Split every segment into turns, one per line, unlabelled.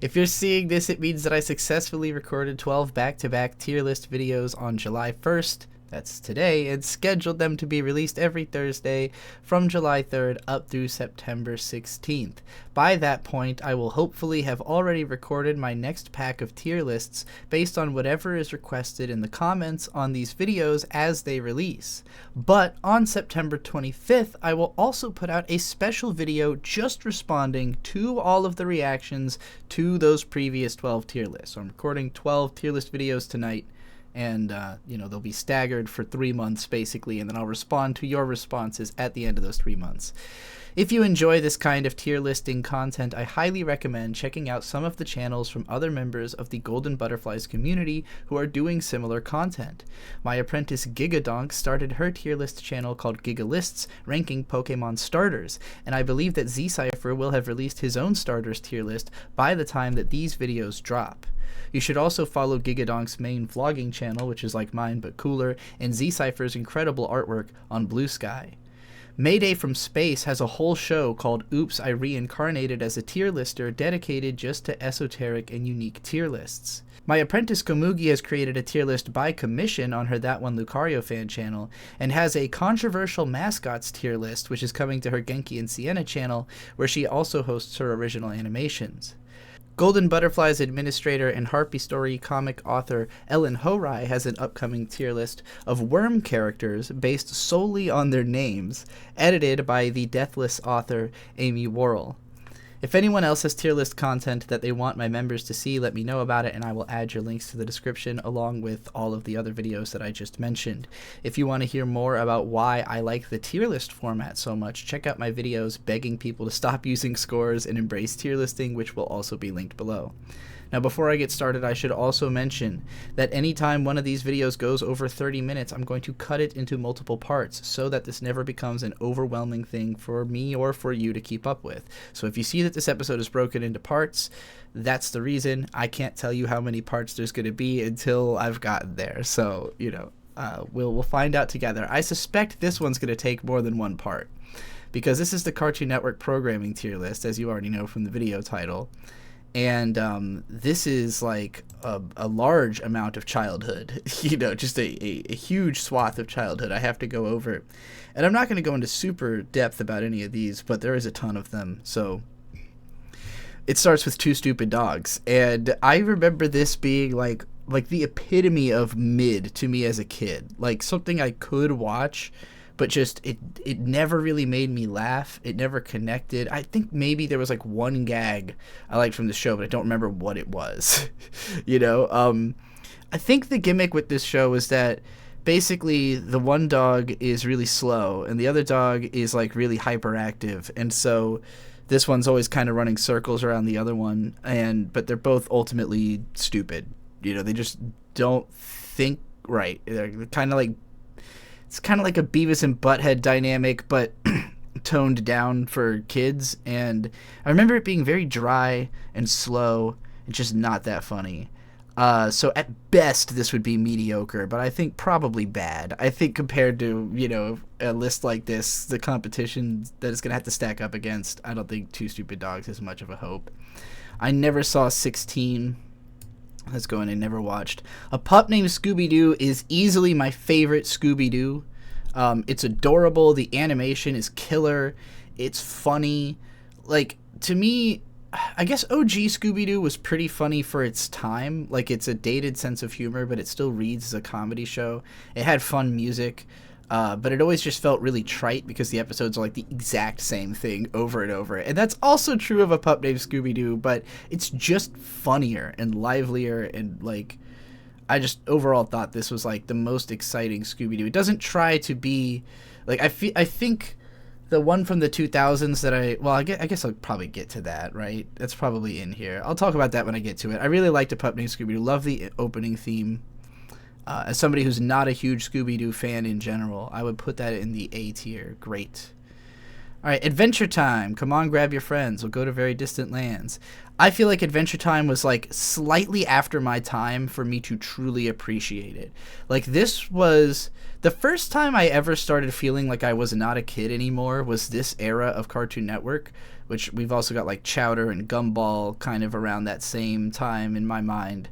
If you're seeing this, it means that I successfully recorded 12 back-to-back tier list videos on July 1st, that's today, and scheduled them to be released every Thursday from July 3rd up through September 16th. By that point, I will hopefully have already recorded my next pack of tier lists based on whatever is requested in the comments on these videos as they release. But on September 25th, I will also put out a special video just responding to all of the reactions to those previous 12 tier lists. So I'm recording 12 tier list videos tonight, and they'll be staggered for 3 months basically, and then I'll respond to your responses at the end of those 3 months. If you enjoy this kind of tier listing content, I highly recommend checking out some of the channels from other members of the Golden Butterflies community who are doing similar content. My apprentice Gigadonk started her tier list channel called Gigalists, ranking Pokemon starters, and I believe that Z-Cypher will have released his own starters tier list by the time that these videos drop. You should also follow Gigadonk's main vlogging channel, which is like mine but cooler, and Z-Cypher's incredible artwork on Blue Sky. Mayday from Space has a whole show called Oops, I Reincarnated as a Tier Lister dedicated just to esoteric and unique tier lists. My apprentice Komugi has created a tier list by commission on her That One Lucario fan channel, and has a controversial mascots tier list which is coming to her Genki and Sienna channel, where she also hosts her original animations. Golden Butterflies administrator and Harpy Story comic author Ellen Horai has an upcoming tier list of worm characters based solely on their names, edited by the deathless author Amy Worrell. If anyone else has tier list content that they want my members to see, let me know about it, and I will add your links to the description along with all of the other videos that I just mentioned. If you want to hear more about why I like the tier list format so much, check out my videos begging people to stop using scores and embrace tier listing, which will also be linked below. Now, before I get started, I should also mention that anytime one of these videos goes over 30 minutes, I'm going to cut it into multiple parts so that this never becomes an overwhelming thing for me or for you to keep up with. So if you see that this episode is broken into parts, that's the reason. I can't tell you how many parts there's going to be until I've gotten there. So, we'll find out together. I suspect this one's going to take more than one part, because this is the Cartoon Network programming tier list, as you already know from the video title. And this is like a large amount of childhood, just a huge swath of childhood I have to go over. And I'm not going to go into super depth about any of these, but there is a ton of them. So it starts with Two Stupid Dogs. And I remember this being like the epitome of mid to me as a kid. Like something I could watch, but just it never really made me laugh. It never connected. I think maybe there was like one gag I liked from the show, but I don't remember what it was. I think the gimmick with this show is that basically the one dog is really slow and the other dog is like really hyperactive, and so this one's always kind of running circles around the other one, but they're both ultimately stupid. They just don't think right. They're kind of like, it's kind of like a Beavis and Butthead dynamic, but toned down for kids. And I remember it being very dry and slow and just not that funny. So at best, this would be mediocre, but I think probably bad. I think compared to, a list like this, the competition that it's going to have to stack up against, I don't think Two Stupid Dogs has much of a hope. I never saw 16. Let's go in and never watched. A Pup Named Scooby-Doo is easily my favorite Scooby-Doo. It's adorable. The animation is killer. It's funny. Like, to me, I guess OG Scooby-Doo was pretty funny for its time. Like, it's a dated sense of humor, but it still reads as a comedy show. It had fun music. But it always just felt really trite because the episodes are like the exact same thing over and over. And that's also true of A Pup Named Scooby-Doo, but it's just funnier and livelier, and like, I just overall thought this was like the most exciting Scooby-Doo. It doesn't try to be like, I think the one from the 2000s that I guess I'll probably get to that, right? That's probably in here. I'll talk about that when I get to it. I really liked A Pup Named Scooby-Doo. Love the opening theme. As somebody who's not a huge Scooby-Doo fan in general, I would put that in the A tier. Great. All right, Adventure Time. Come on, grab your friends. We'll go to very distant lands. I feel like Adventure Time was like slightly after my time for me to truly appreciate it. Like, this was the first time I ever started feeling like I was not a kid anymore, was this era of Cartoon Network, which we've also got like Chowder and Gumball kind of around that same time in my mind.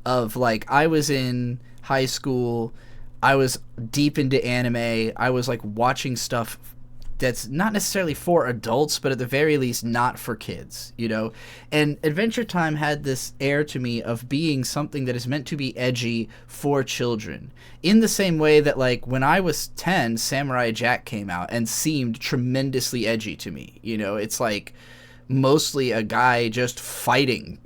Of like, I was in high school, I was deep into anime, I was like watching stuff that's not necessarily for adults, but at the very least not for kids, you know? And Adventure Time had this air to me of being something that is meant to be edgy for children. In the same way that, like, when I was 10, Samurai Jack came out and seemed tremendously edgy to me, you know? It's like mostly a guy just fighting,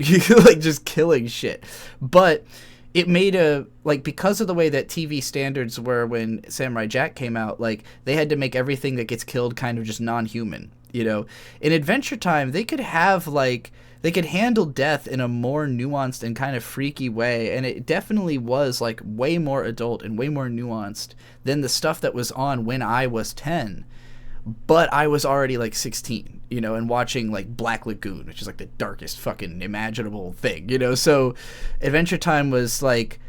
like just killing shit. But it made a, like, because of the way that TV standards were when Samurai Jack came out, like, they had to make everything that gets killed kind of just non-human, you know? In Adventure Time, they could have, like, they could handle death in a more nuanced and kind of freaky way, and it definitely was, like, way more adult and way more nuanced than the stuff that was on when I was 10. But I was already, like, 16, you know, and watching, like, Black Lagoon, which is, like, the darkest fucking imaginable thing, you know? So Adventure Time was, like,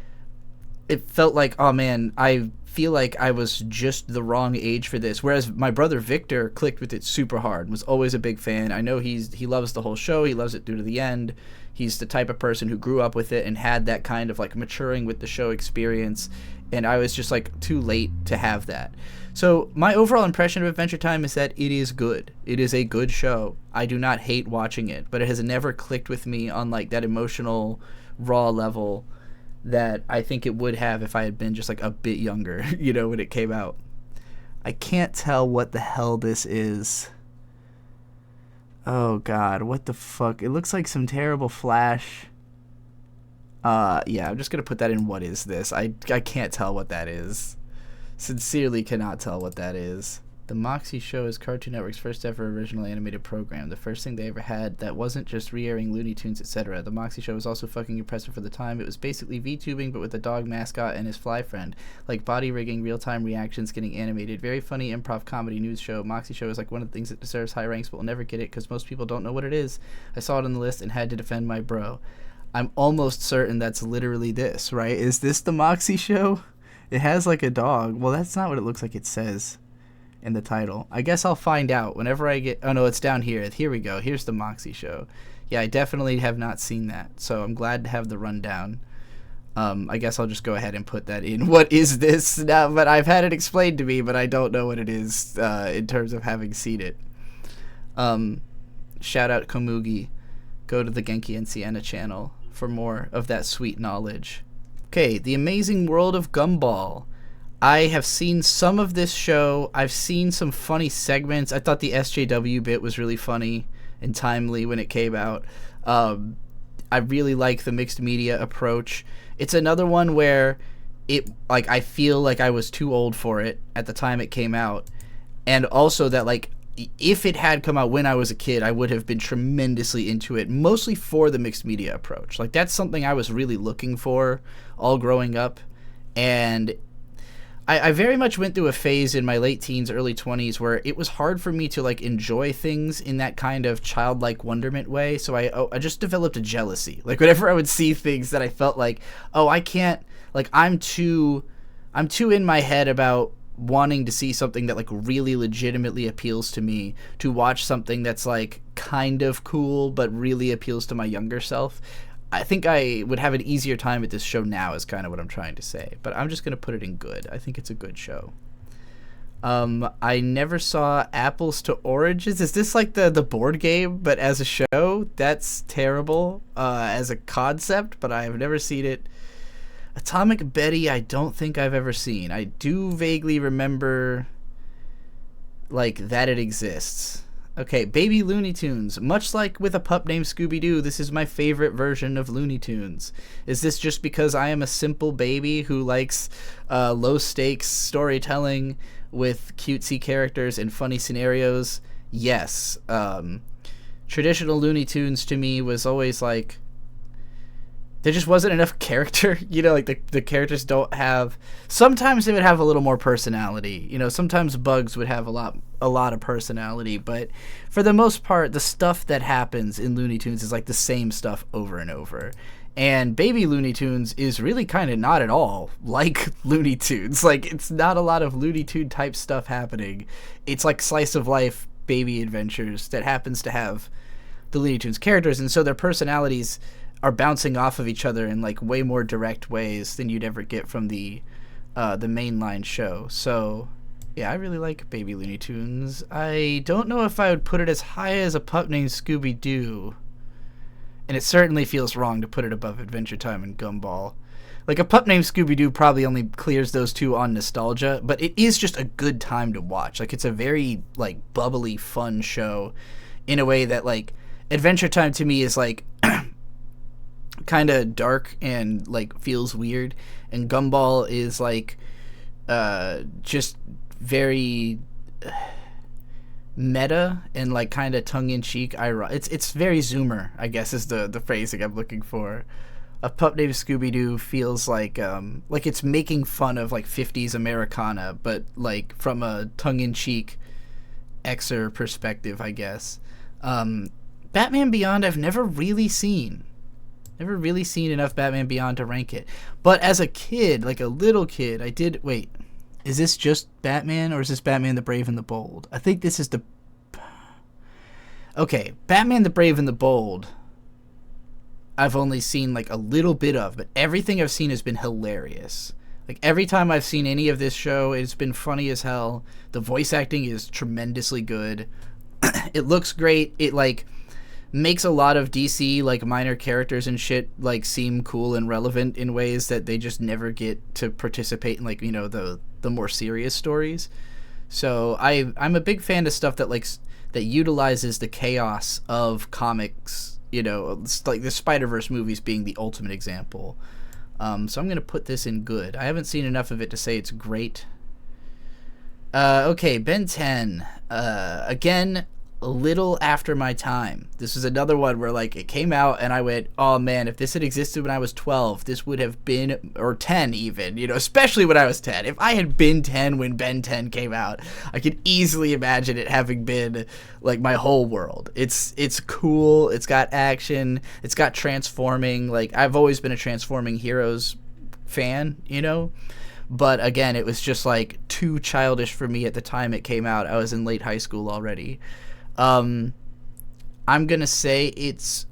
it felt like, oh, man, I feel like I was just the wrong age for this. Whereas my brother Victor clicked with it super hard, was always a big fan. I know he loves the whole show. He loves it through to the end. He's the type of person who grew up with it and had that kind of, like, maturing with the show experience. And I was just, like, too late to have that. So my overall impression of Adventure Time is that it is good. It is a good show. I do not hate watching it, but it has never clicked with me on, like, that emotional, raw level that I think it would have if I had been just, like, a bit younger, you know, when it came out. I can't tell what the hell this is. Oh, God, what the fuck? It looks like some terrible Flash. Yeah, I'm just gonna put that in what is this. I can't tell what that is. Sincerely cannot tell what that is. The Moxie Show is Cartoon Network's first ever original animated program. The first thing they ever had that wasn't just re-airing Looney Tunes, etc. The Moxie Show was also fucking impressive for the time. It was basically VTubing, but with a dog mascot and his fly friend. Like body rigging, real-time reactions getting animated. Very funny improv comedy news show. Moxie Show is like one of the things that deserves high ranks, but will never get it because most people don't know what it is. I saw it on the list and had to defend my bro. I'm almost certain that's literally this, right? Is this the Moxie Show? It has like a dog. Well, that's not what it looks like it says in the title. I guess I'll find out whenever I get... Oh, no, it's down here. Here we go. Here's the Moxie Show. Yeah, I definitely have not seen that, so I'm glad to have the rundown. I guess I'll just go ahead and put that in. What is this? Now, but I've had it explained to me, but I don't know what it is in terms of having seen it. Shout out Komugi. Go to the Genki and Sienna channel for more of that sweet knowledge. Okay, The Amazing World of Gumball. I have seen some of this show. I've seen some funny segments. I thought the SJW bit was really funny and timely when it came out. I really like the mixed media approach. It's another one where I feel like I was too old for it at the time it came out. And also that, like, if it had come out when I was a kid, I would have been tremendously into it, mostly for the mixed media approach. Like, that's something I was really looking for all growing up. And I very much went through a phase in my late teens, early 20s, where it was hard for me to, like, enjoy things in that kind of childlike wonderment way. So I just developed a jealousy. Like, whenever I would see things that I felt like, oh, I can't, like, I'm too in my head about wanting to see something that, like, really legitimately appeals to me, to watch something that's, like, kind of cool but really appeals to my younger self. I think I would have an easier time with this show now is kind of what I'm trying to say, but I'm just going to put it in good. I think it's a good show. I never saw Apples to Oranges. Is this like the board game but as a show? That's terrible as a concept, but I have never seen it. Atomic Betty, I don't think I've ever seen. I do vaguely remember, like, that it exists. Okay, Baby Looney Tunes. Much like with a pup named Scooby-Doo, this is my favorite version of Looney Tunes. Is this just because I am a simple baby who likes low-stakes storytelling with cutesy characters and funny scenarios? Yes. Traditional Looney Tunes to me was always like... there just wasn't enough character. Like the characters don't have. Sometimes they would have a little more personality. Sometimes Bugs would have a lot of personality, but for the most part, the stuff that happens in Looney Tunes is like the same stuff over and over. And Baby Looney Tunes is really kind of not at all like Looney Tunes. Like, it's not a lot of Looney Tune type stuff happening. It's like slice of life baby adventures that happens to have the Looney Tunes characters, and so their personalities are bouncing off of each other in like way more direct ways than you'd ever get from the mainline show. So yeah, I really like Baby Looney Tunes. I don't know if I would put it as high as A Pup Named Scooby-Doo. And it certainly feels wrong to put it above Adventure Time and Gumball. Like, A Pup Named Scooby-Doo probably only clears those two on nostalgia, but it is just a good time to watch. Like, it's a very, like, bubbly, fun show in a way that, like, Adventure Time to me is, like, kind of dark and, like, feels weird. And Gumball is, like, just very meta and like kind of tongue-in-cheek. It's very Zoomer, I guess, is the phrasing I'm looking for. A Pup Named Scooby-Doo feels like it's making fun of like 50s Americana, but like from a tongue-in-cheek Xer perspective, I guess. Batman Beyond I've never really seen enough Batman Beyond to rank it, but as a kid, like a little kid, I did. Wait, is this just Batman, or is this Batman the Brave and the Bold? I think this is the... Okay, Batman the Brave and the Bold, I've only seen like a little bit of, but everything I've seen has been hilarious. Like, every time I've seen any of this show, it's been funny as hell. The voice acting is tremendously good. It looks great. It, like, makes a lot of DC, like, minor characters and shit, like, seem cool and relevant in ways that they just never get to participate in, like, the more serious stories. So I'm a big fan of stuff that that utilizes the chaos of comics. It's like the Spider-Verse movies being the ultimate example. So I'm gonna put this in good. I haven't seen enough of it to say it's great. Okay, Ben 10. Again, a little after my time. This is another one where, like, it came out and I went, oh man, if this had existed when I was 12, this would have been, or 10 even, especially when I was 10. If I had been 10 when Ben 10 came out, I could easily imagine it having been, like, my whole world. It's cool, it's got action, it's got transforming. Like, I've always been a Transforming Heroes fan, but again, it was just, like, too childish for me at the time it came out. I was in late high school already. I'm gonna say it's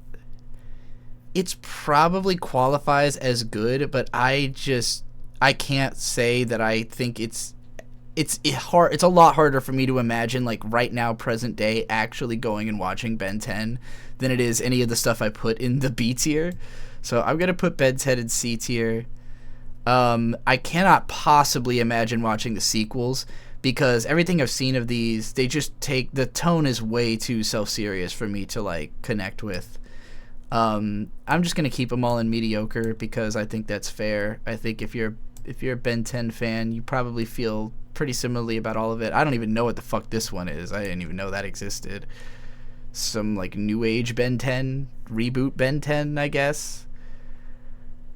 probably qualifies as good, but I can't say that I think it's hard. It's a lot harder for me to imagine, like, right now, present day, actually going and watching Ben 10 than it is any of the stuff I put in the B tier. So I'm gonna put Ben 10 in C tier. I cannot possibly imagine watching the sequels, because everything I've seen of these, they just the tone is way too self-serious for me to, like, connect with. I'm just gonna keep them all in mediocre because I think that's fair. I think if you're a Ben 10 fan, you probably feel pretty similarly about all of it. I don't even know what the fuck this one is. I didn't even know that existed. Some, like, new age Ben 10, reboot Ben 10, I guess.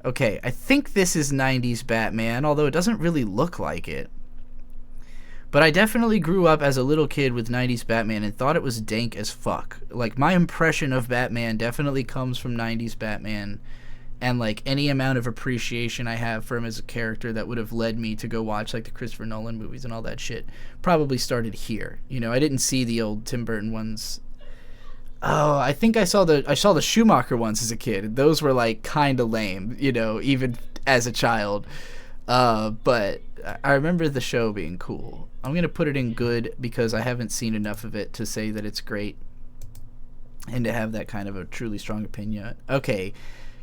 Okay, I think this is 90s Batman, although it doesn't really look like it. But I definitely grew up as a little kid with 90s Batman and thought it was dank as fuck. Like, my impression of Batman definitely comes from 90s Batman, and, like, any amount of appreciation I have for him as a character that would have led me to go watch, like, the Christopher Nolan movies and all that shit probably started here. I didn't see the old Tim Burton ones. Oh, I think I saw the Schumacher ones as a kid. Those were, like, kind of lame, even as a child. But I remember the show being cool. I'm going to put it in good because I haven't seen enough of it to say that it's great and to have that kind of a truly strong opinion. Okay,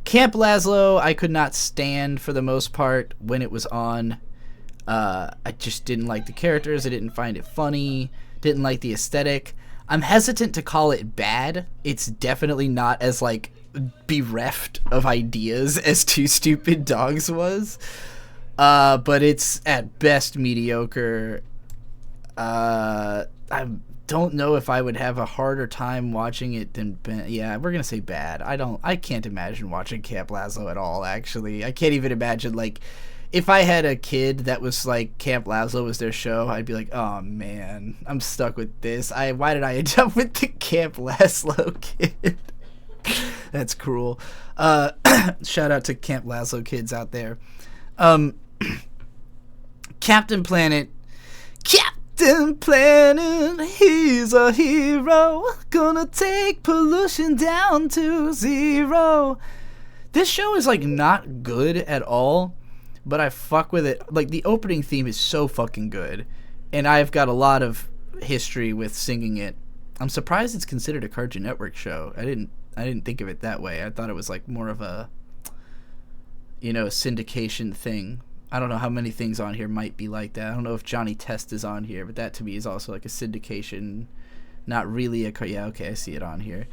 Camp Lazlo, I could not stand for the most part when it was on. I just didn't like the characters. I didn't find it funny. Didn't like the aesthetic. I'm hesitant to call it bad. It's definitely not as, like, bereft of ideas as Two Stupid Dogs was. But it's at best mediocre. don't know if I would have a harder time watching it than Ben. Yeah, we're gonna say bad. I can't imagine watching Camp Lazlo at all. Actually, I can't even imagine, like, if I had a kid that was like Camp Lazlo was their show, I'd be like, oh man, I'm stuck with this. Why did I end up with the Camp Lazlo kid? That's cruel. Shout out to Camp Lazlo kids out there. Captain Planet. Captain Planet, he's a hero, gonna take pollution down to zero. This show is, like, not good at all, but I fuck with it. Like, the opening theme is so fucking good, and I've got a lot of history with singing it. I'm surprised it's considered a Cartoon Network show. I didn't think of it that way. I thought it was, like, more of a, syndication thing. I don't know how many things on here might be like that. I don't know if Johnny Test is on here, but that to me is also like a syndication, not really a... Yeah, okay, I see it on here.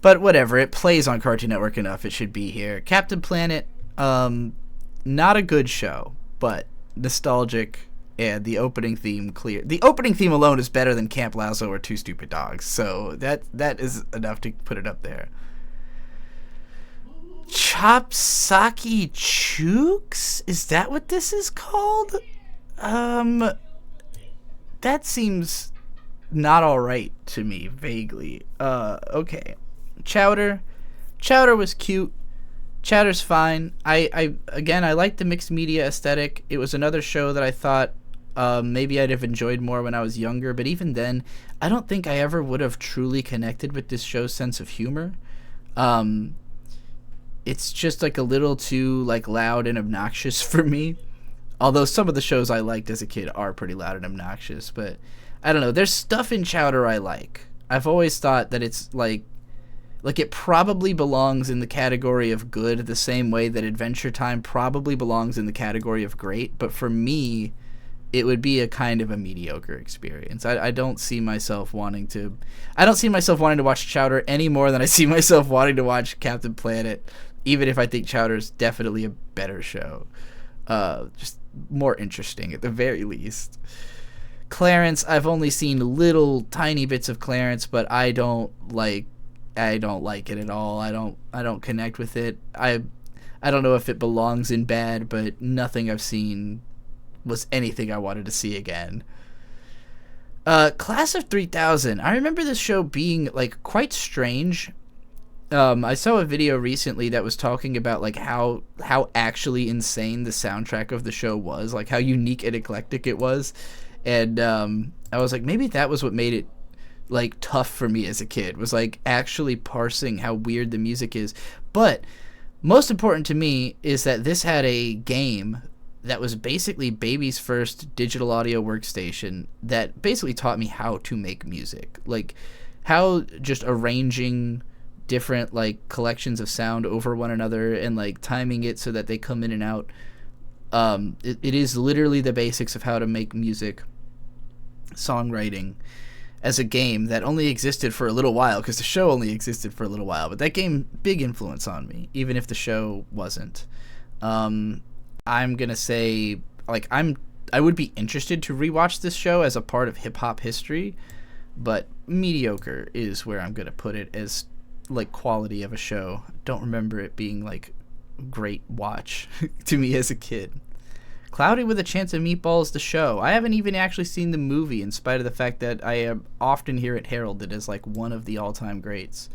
But whatever, it plays on Cartoon Network enough, it should be here. Captain Planet, not a good show, but nostalgic, and the opening theme clear. The opening theme alone is better than Camp Lazlo or Two Stupid Dogs, so that is enough to put it up there. Chopsaki Chooks? Is that what this is called? That seems not alright to me, vaguely. Okay. Chowder. Chowder was cute. Chowder's fine. I like the mixed media aesthetic. It was another show that I thought maybe I'd have enjoyed more when I was younger, but even then, I don't think I ever would have truly connected with this show's sense of humor. It's just, like, a little too, like, loud and obnoxious for me. Although some of the shows I liked as a kid are pretty loud and obnoxious. But, I don't know. There's stuff in Chowder I like. I've always thought that it's, like it probably belongs in the category of good the same way that Adventure Time probably belongs in the category of great. But for me, it would be a kind of a mediocre experience. I don't see myself wanting to... I don't see myself wanting to watch Chowder any more than I see myself wanting to watch Captain Planet, even if I think Chowder's definitely a better show. Just more interesting at the very least. Clarence, I've only seen little tiny bits of Clarence, but I don't like it at all. I don't connect with it. I don't know if it belongs in bad, but nothing I've seen was anything I wanted to see again. Class of 3000. I remember this show being, like, quite strange. I saw a video recently that was talking about, like, how actually insane the soundtrack of the show was, like how unique and eclectic it was. And I was like, maybe that was what made it, like, tough for me as a kid, was, like, actually parsing how weird the music is. But most important to me is that this had a game that was basically baby's first digital audio workstation that basically taught me how to make music, like how just arranging different, like, collections of sound over one another and, like, timing it so that they come in and out. It is literally the basics of how to make music, songwriting, as a game that only existed for a little while, because the show only existed for a little while, but that game, big influence on me, even if the show wasn't. I'm gonna say, like, I would be interested to rewatch this show as a part of hip-hop history, but mediocre is where I'm gonna put it as, like, quality of a show. Don't remember it being, like, great watch to me as a kid. Cloudy with a Chance of Meatballs, the show. I haven't even actually seen the movie, in spite of the fact that I often hear it heralded as, like, one of the all-time greats.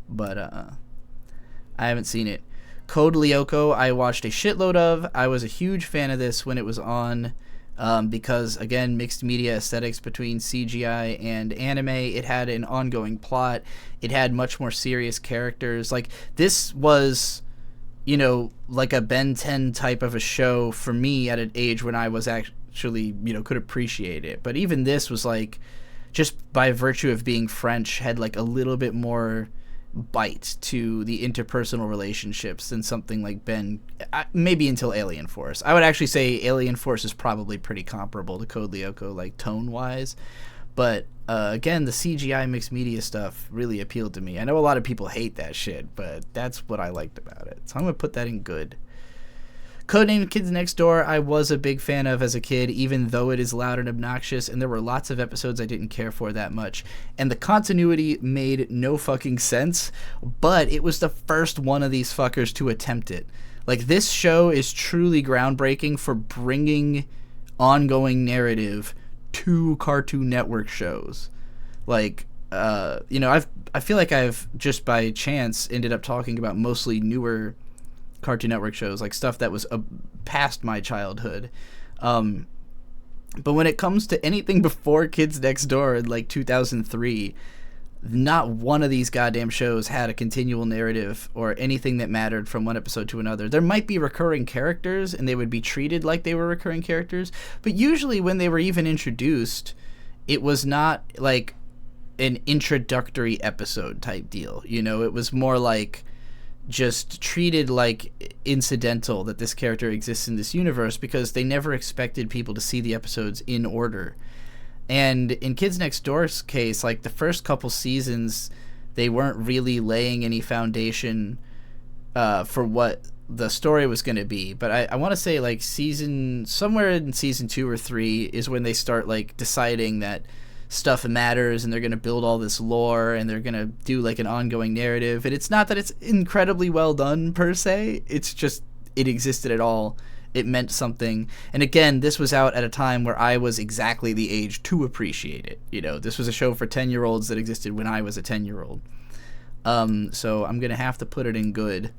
But I haven't seen it. Code Lyoko, I watched a shitload of. I was a huge fan of this when it was on, because, again, mixed media aesthetics between CGI and anime. It had an ongoing plot. It had much more serious characters. Like, this was, like a Ben 10 type of a show for me at an age when I was actually, could appreciate it. But even this was, like, just by virtue of being French, had, like, a little bit more bite to the interpersonal relationships than something like Ben, maybe until Alien Force. I would actually say Alien Force is probably pretty comparable to Code Lyoko, like, tone-wise. But, again, the CGI mixed media stuff really appealed to me. I know a lot of people hate that shit, but that's what I liked about it. So I'm going to put that in good. Codename Kids Next Door, I was a big fan of as a kid, even though it is loud and obnoxious, and there were lots of episodes I didn't care for that much. And the continuity made no fucking sense, but it was the first one of these fuckers to attempt it. Like, this show is truly groundbreaking for bringing ongoing narrative to Cartoon Network shows. Like, I feel like I've, just by chance, ended up talking about mostly newer Cartoon Network shows, like stuff that was past my childhood. But when it comes to anything before Kids Next Door in like 2003, not one of these goddamn shows had a continual narrative or anything that mattered from one episode to another. There might be recurring characters and they would be treated like they were recurring characters, but usually when they were even introduced, it was not like an introductory episode type deal. It was more like just treated like incidental that this character exists in this universe, because they never expected people to see the episodes in order. And in Kids Next Door's case, like the first couple seasons, they weren't really laying any foundation for what the story was going to be. But I want to say like somewhere in season 2 or 3 is when they start like deciding that stuff matters, and they're going to build all this lore, and they're going to do like an ongoing narrative. And it's not that it's incredibly well done per se, it's just it existed at all. It meant something. And again, this was out at a time where I was exactly the age to appreciate it. This was a show for 10-year-olds that existed when I was a 10-year-old. So I'm going to have to put it in good,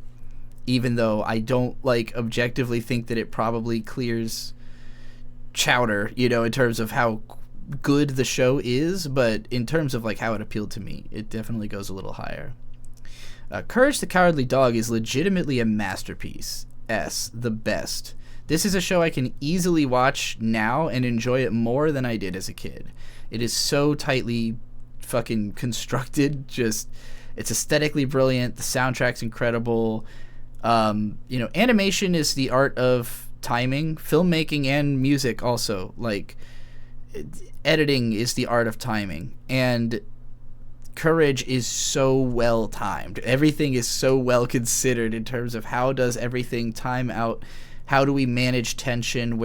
even though I don't like objectively think that it probably clears Chowder, in terms of how good the show is, but in terms of like how it appealed to me, it definitely goes a little higher. Courage the Cowardly Dog is legitimately a masterpiece. The best. This is a show I can easily watch now and enjoy it more than I did as a kid. It is so tightly fucking constructed. Just, it's aesthetically brilliant. The soundtrack's incredible. Animation is the art of timing. Filmmaking and music also. Like, editing is the art of timing, and Courage is so well timed. Everything is so well considered in terms of how does everything time out, how do we manage tension,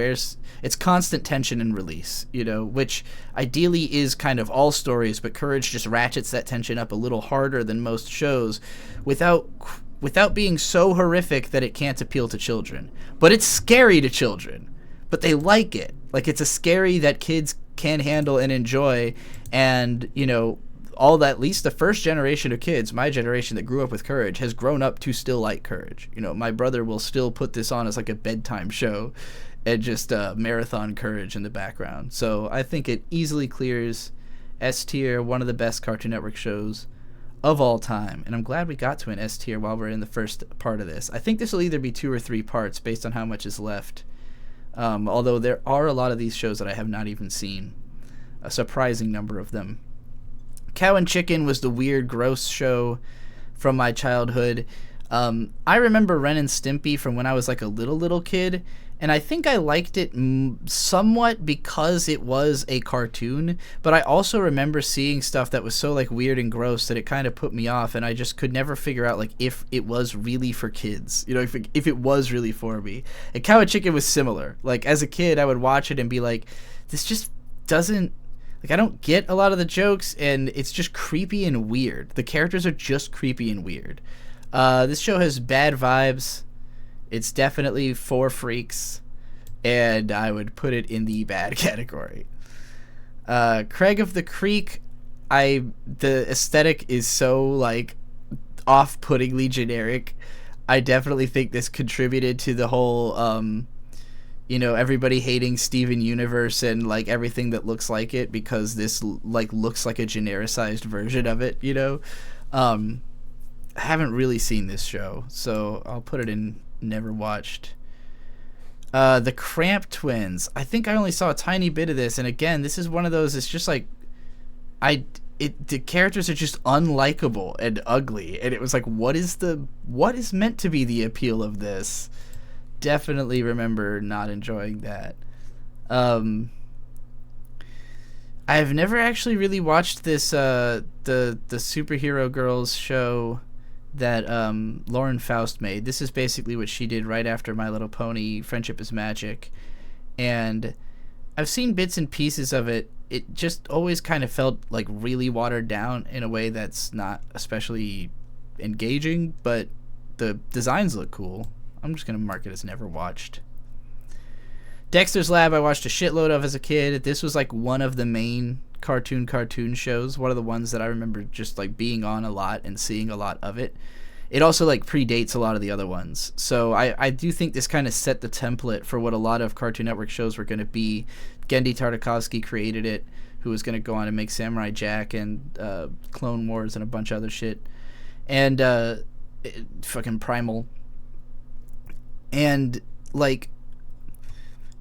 it's constant tension and release, which ideally is kind of all stories, but Courage just ratchets that tension up a little harder than most shows without being so horrific that it can't appeal to children. But it's scary to children, but they like it. Like, it's a scary that kids can handle and enjoy, and all that, at least the first generation of kids, my generation that grew up with Courage, has grown up to still like Courage. My brother will still put this on as like a bedtime show and just marathon Courage in the background. So I think it easily clears S tier, one of the best Cartoon Network shows of all time. And I'm glad we got to an S tier while we're in the first part of this. I think this will either be 2 or 3 parts based on how much is left. Although there are a lot of these shows that I have not even seen, a surprising number of them. Cow and Chicken was the weird, gross show from my childhood. I remember Ren and Stimpy from when I was like a little kid, and I think I liked it somewhat because it was a cartoon, but I also remember seeing stuff that was so like weird and gross that it kind of put me off, and I just could never figure out like if it was really for kids, if it was really for me. And Cow and Chicken was similar. Like, as a kid, I would watch it and be like, this just doesn't, like, I don't get a lot of the jokes, and it's just creepy and weird. The characters are just creepy and weird. This show has bad vibes. It's definitely for freaks, and I would put it in the bad category. Craig of the Creek, the aesthetic is so, like, off-puttingly generic. I definitely think this contributed to the whole, everybody hating Steven Universe and, like, everything that looks like it, because this, like, looks like a genericized version of it, I haven't really seen this show, so I'll put it in never watched. The Cramp Twins. I think I only saw a tiny bit of this, and again, this is one of those, it's just like, the characters are just unlikable and ugly, and it was like, what is meant to be the appeal of this? Definitely remember not enjoying that. I've never actually really watched this the superhero girls show that Lauren Faust made. This is basically what she did right after My Little Pony: Friendship is Magic, and I've seen bits and pieces of it. It just always kind of felt like really watered down in a way that's not especially engaging, but the designs look cool. I'm just gonna mark it as never watched. Dexter's Lab I watched a shitload of as a kid. This was like one of the main cartoon shows, one of the ones that I remember just like being on a lot and seeing a lot of it. It also like predates a lot of the other ones, so I do think this kind of set the template for what a lot of Cartoon Network shows were going to be. Gendy Tartakovsky created it, who was going to go on and make Samurai Jack and Clone Wars and a bunch of other shit, and fucking Primal. And like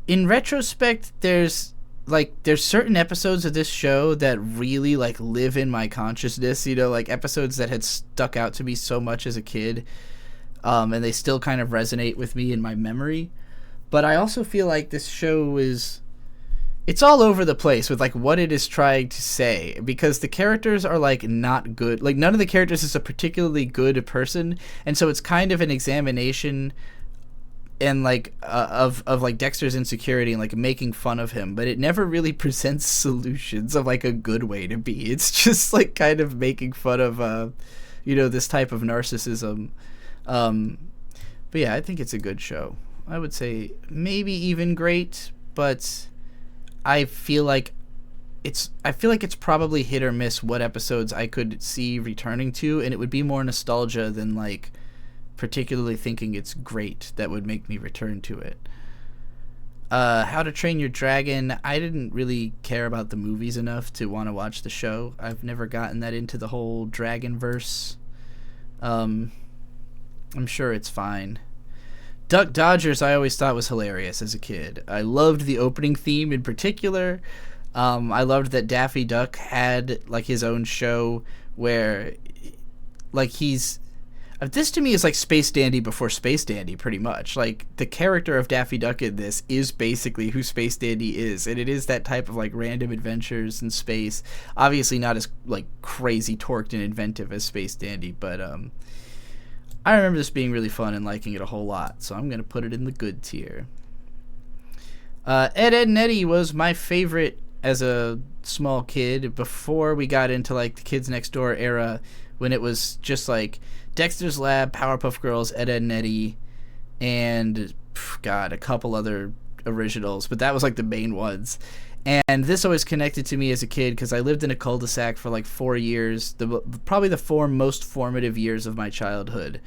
in retrospect, there's certain episodes of this show that really like live in my consciousness, you know, like episodes that had stuck out to me so much as a kid, and they still kind of resonate with me in my memory. But I also feel like this show it's all over the place with like what it is trying to say, because the characters are like not good. Like none of the characters is a particularly good person, and so it's kind of an examination and like of like Dexter's insecurity and like making fun of him, but it never really presents solutions of like a good way to be. It's just like kind of making fun of you know, this type of narcissism. But yeah, I think it's a good show. I would say maybe even great, but I feel like it's probably hit or miss what episodes I could see returning to, and it would be more nostalgia than like particularly thinking it's great that would make me return to it. How to Train Your Dragon, I didn't really care about the movies enough to want to watch the show. I've never gotten that into the whole dragon verse. I'm sure it's fine. Duck Dodgers I always thought was hilarious as a kid. I loved the opening theme in particular. I loved that Daffy Duck had like his own show where like this to me is like Space Dandy before Space Dandy, pretty much. Like the character of Daffy Duck in this is basically who Space Dandy is, and it is that type of like random adventures in space. Obviously not as like crazy torqued and inventive as Space Dandy, but I remember this being really fun and liking it a whole lot, so I'm gonna put it in the good tier. Ed, Edd n Eddy was my favorite as a small kid before we got into like the Kids Next Door era, when it was just like Dexter's Lab, Powerpuff Girls, Ed, Edd n Eddy, and a couple other originals, but that was like the main ones. And this always connected to me as a kid because I lived in a cul-de-sac for like 4 years. Probably the 4 most formative years of my childhood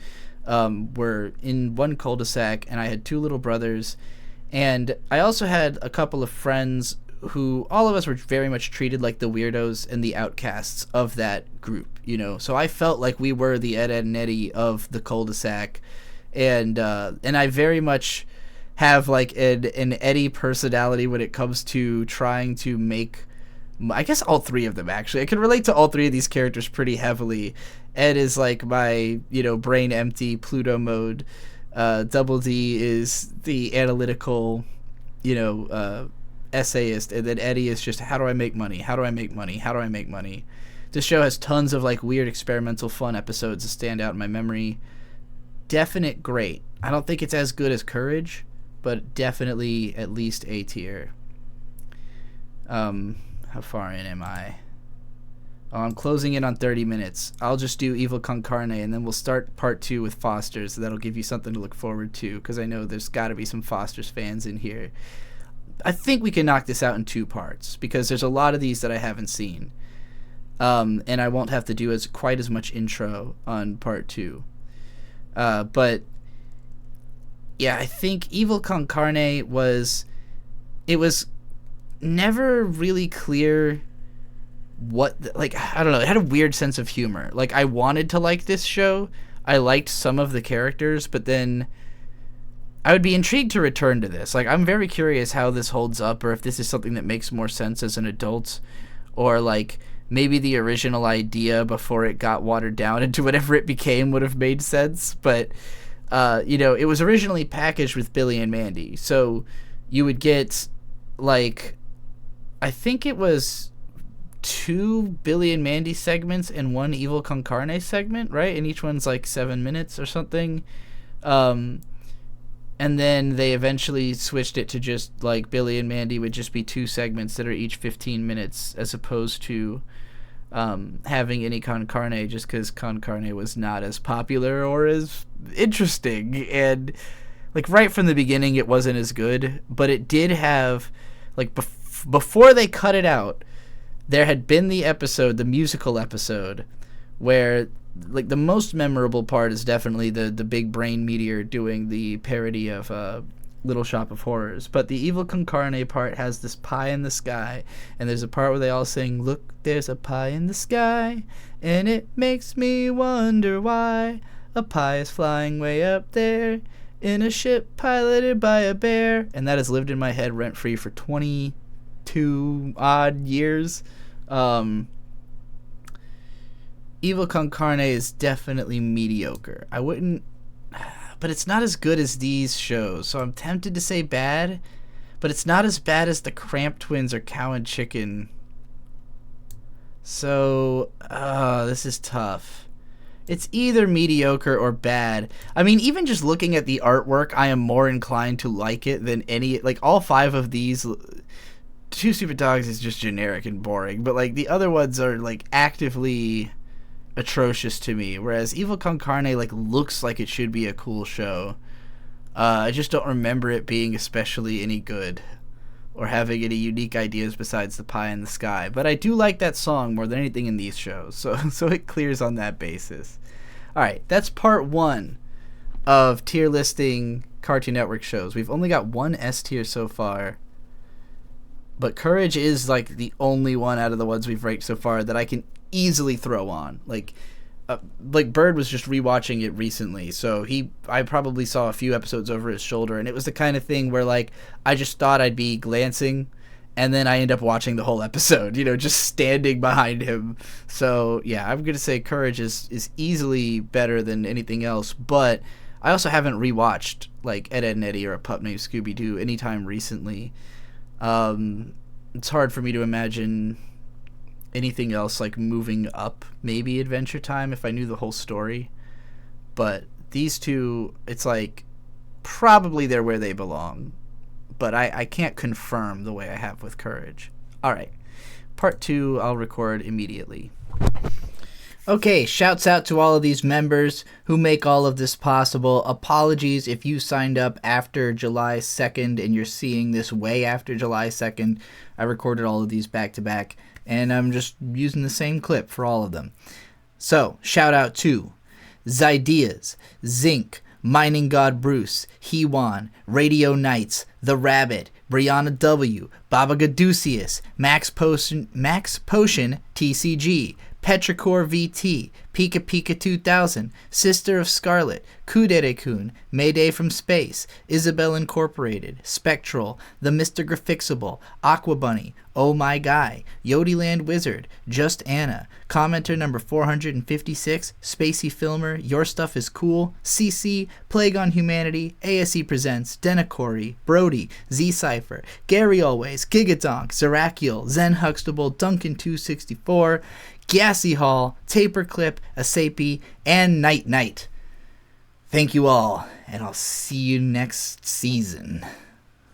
were in one cul-de-sac, and I had 2 little brothers. And I also had a couple of friends who all of us were very much treated like the weirdos and the outcasts of that group, you know. So I felt like we were the Ed, Edd n Eddy of the cul-de-sac, and I very much have like an Eddie personality when it comes to trying to make, I guess all 3 of them actually. I can relate to all 3 of these characters pretty heavily. Ed is like my, you know, brain empty Pluto mode. Double D is the analytical, you know, essayist, and then Eddie is just how do I make money? How do I make money? How do I make money? This show has tons of like weird experimental fun episodes that stand out in my memory. Definite great. I don't think it's as good as Courage, but definitely at least A tier. How far in am I? Oh, I'm closing in on 30 minutes. I'll just do Evil Con Carne, and then we'll start part 2 with Foster's, so that'll give you something to look forward to, because I know there's got to be some Foster's fans in here. I think we can knock this out in 2 parts, because there's a lot of these that I haven't seen. And I won't have to do quite as much intro on part 2. But yeah, I think Evil Con Carne was never really clear I don't know, it had a weird sense of humor. Like, I wanted to like this show. I liked some of the characters, but then I would be intrigued to return to this. Like, I'm very curious how this holds up, or if this is something that makes more sense as an adult, or like maybe the original idea before it got watered down into whatever it became would have made sense. But you know, it was originally packaged with Billy and Mandy, so you would get like, I think it was 2 Billy and Mandy segments and 1 Evil Con Carne segment, right? And each one's like 7 minutes or something. And then they eventually switched it to just like Billy and Mandy would just be 2 segments that are each 15 minutes, as opposed to having any Con Carne, just because Con Carne was not as popular or as interesting. And like right from the beginning, it wasn't as good, but it did have like before they cut it out, there had been the musical episode, where like the most memorable part is definitely the big brain meteor doing the parody of Little Shop of Horrors. But the Evil Con Carne part has this pie in the sky, and there's a part where they all sing, "Look, there's a pie in the sky, and it makes me wonder why. A pie is flying way up there in a ship piloted by a bear." And that has lived in my head rent-free for 22 odd years. Evil Con Carne is definitely mediocre. I wouldn't, but it's not as good as these shows, so I'm tempted to say bad, but it's not as bad as the Cramp Twins or Cow and Chicken. So, this is tough. It's either mediocre or bad. I mean, even just looking at the artwork, I am more inclined to like it than any, like all 5 of these. Two Stupid Dogs is just generic and boring, but like the other ones are like actively atrocious to me, whereas Evil Con Carne like looks like it should be a cool show. I just don't remember it being especially any good or having any unique ideas besides the pie in the sky, but I do like that song more than anything in these shows, so it clears on that basis. Alright, that's part 1 of tier listing Cartoon Network shows. We've only got 1 S tier so far, but Courage is like the only one out of the ones we've ranked so far that I can easily throw on. Like Bird was just rewatching it recently, so I probably saw a few episodes over his shoulder, and it was the kind of thing where like I just thought I'd be glancing, and then I end up watching the whole episode, just standing behind him. So yeah, I'm gonna say Courage is easily better than anything else, but I also haven't rewatched like Ed, Edd n Eddy or A Pup Named Scooby-Doo anytime recently. It's hard for me to imagine anything else like moving up, maybe Adventure Time if I knew the whole story, but these two, it's like probably they're where they belong, but I can't confirm the way I have with Courage. Alright, part 2 I'll record immediately. Okay, shouts out to all of these members who make all of this possible. Apologies if you signed up after July 2nd and you're seeing this way after July 2nd. I recorded all of these back to back, and I'm just using the same clip for all of them. So, shout out to Zydeas, Zinc, Mining God Bruce, Hewan, Radio Knights, The Rabbit, Brianna W, Baba Gadusius, Max Potion TCG, Petrichor VT, Pika Pika 2000, Sister of Scarlet, Kudere-kun, Mayday from Space, Isabel Incorporated, Spectral, The Mr. Grafixable, Aqua Bunny, Oh My Guy, Yodiland Wizard, Just Anna, Commenter number 456, Spacey Filmer, Your Stuff is Cool, CC, Plague on Humanity, ASE Presents, Denacori, Brody, Z-Cypher, Gary Always, Gigadonk, Zerakiel, Zen Huxtable, Duncan264, Gassy Hall, Taperclip, Asapi, and Night Night. Thank you all, and I'll see you next season.